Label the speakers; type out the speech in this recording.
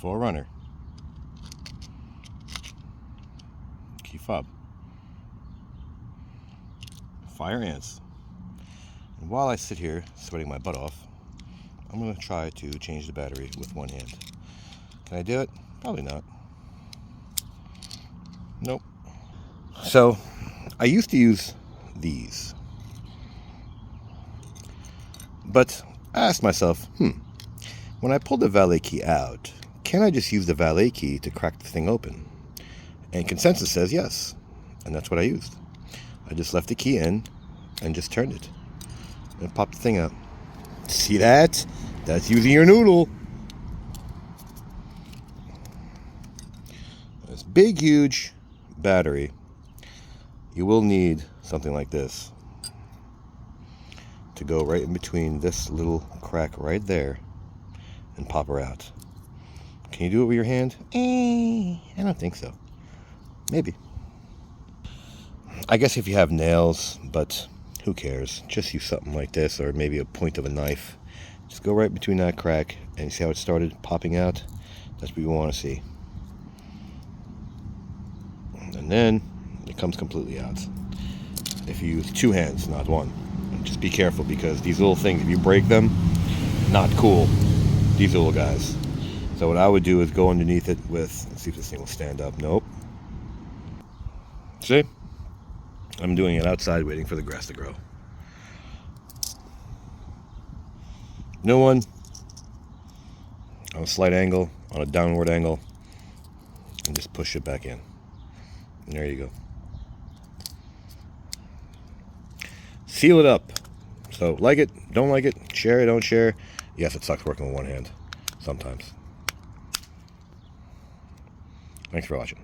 Speaker 1: 4Runner. Key fob. Fire ants. And while I sit here sweating my butt off, I'm going to try to change the battery with one hand. Can I do it? Probably not. Nope. So, I used to use these. But I asked myself, when I pull the valet key out, can I just use the valet key to crack the thing open? And consensus says yes. And that's what I used. I just left the key in and just turned it. And popped the thing out. See that? That's using your noodle. This big, huge battery. You will need something like this to go right in between this little crack right there and pop her out. Can you do it with your hand? I don't think so. Maybe. I guess if you have nails, but who cares? Just use something like this, or maybe a point of a knife. Just go right between that crack, and you see how it started popping out? That's what you want to see. And then it comes completely out. If you use two hands, not one. And just be careful, because these little things, if you break them, not cool. These little guys. So what I would do is go underneath it with, let's see if this thing will stand up. Nope. See? I'm doing it outside waiting for the grass to grow. No one on a slight angle, on a downward angle, and just push it back in. And there you go. Seal it up. So like it, don't like it, share it, don't share. Yes, it sucks working with one hand sometimes. Thanks for watching.